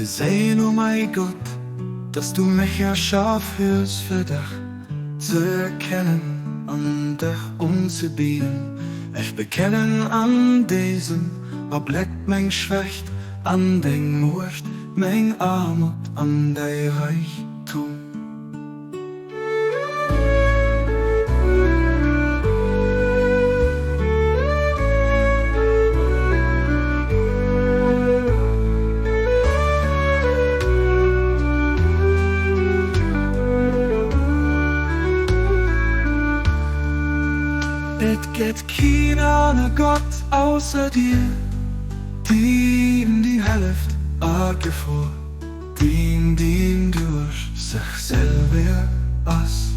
will sehen, oh mein Gott, dass du mich erschaffen hast für dich zu erkennen und dich umzubieten. Ich bekenne an diesem, ob leckt mein Schwächt, an den Mord, mein Armut, an dein Reichtum. Es gibt keinen Gott außer dir, dem die Hälfte angefroren, dem durch sich selber aus.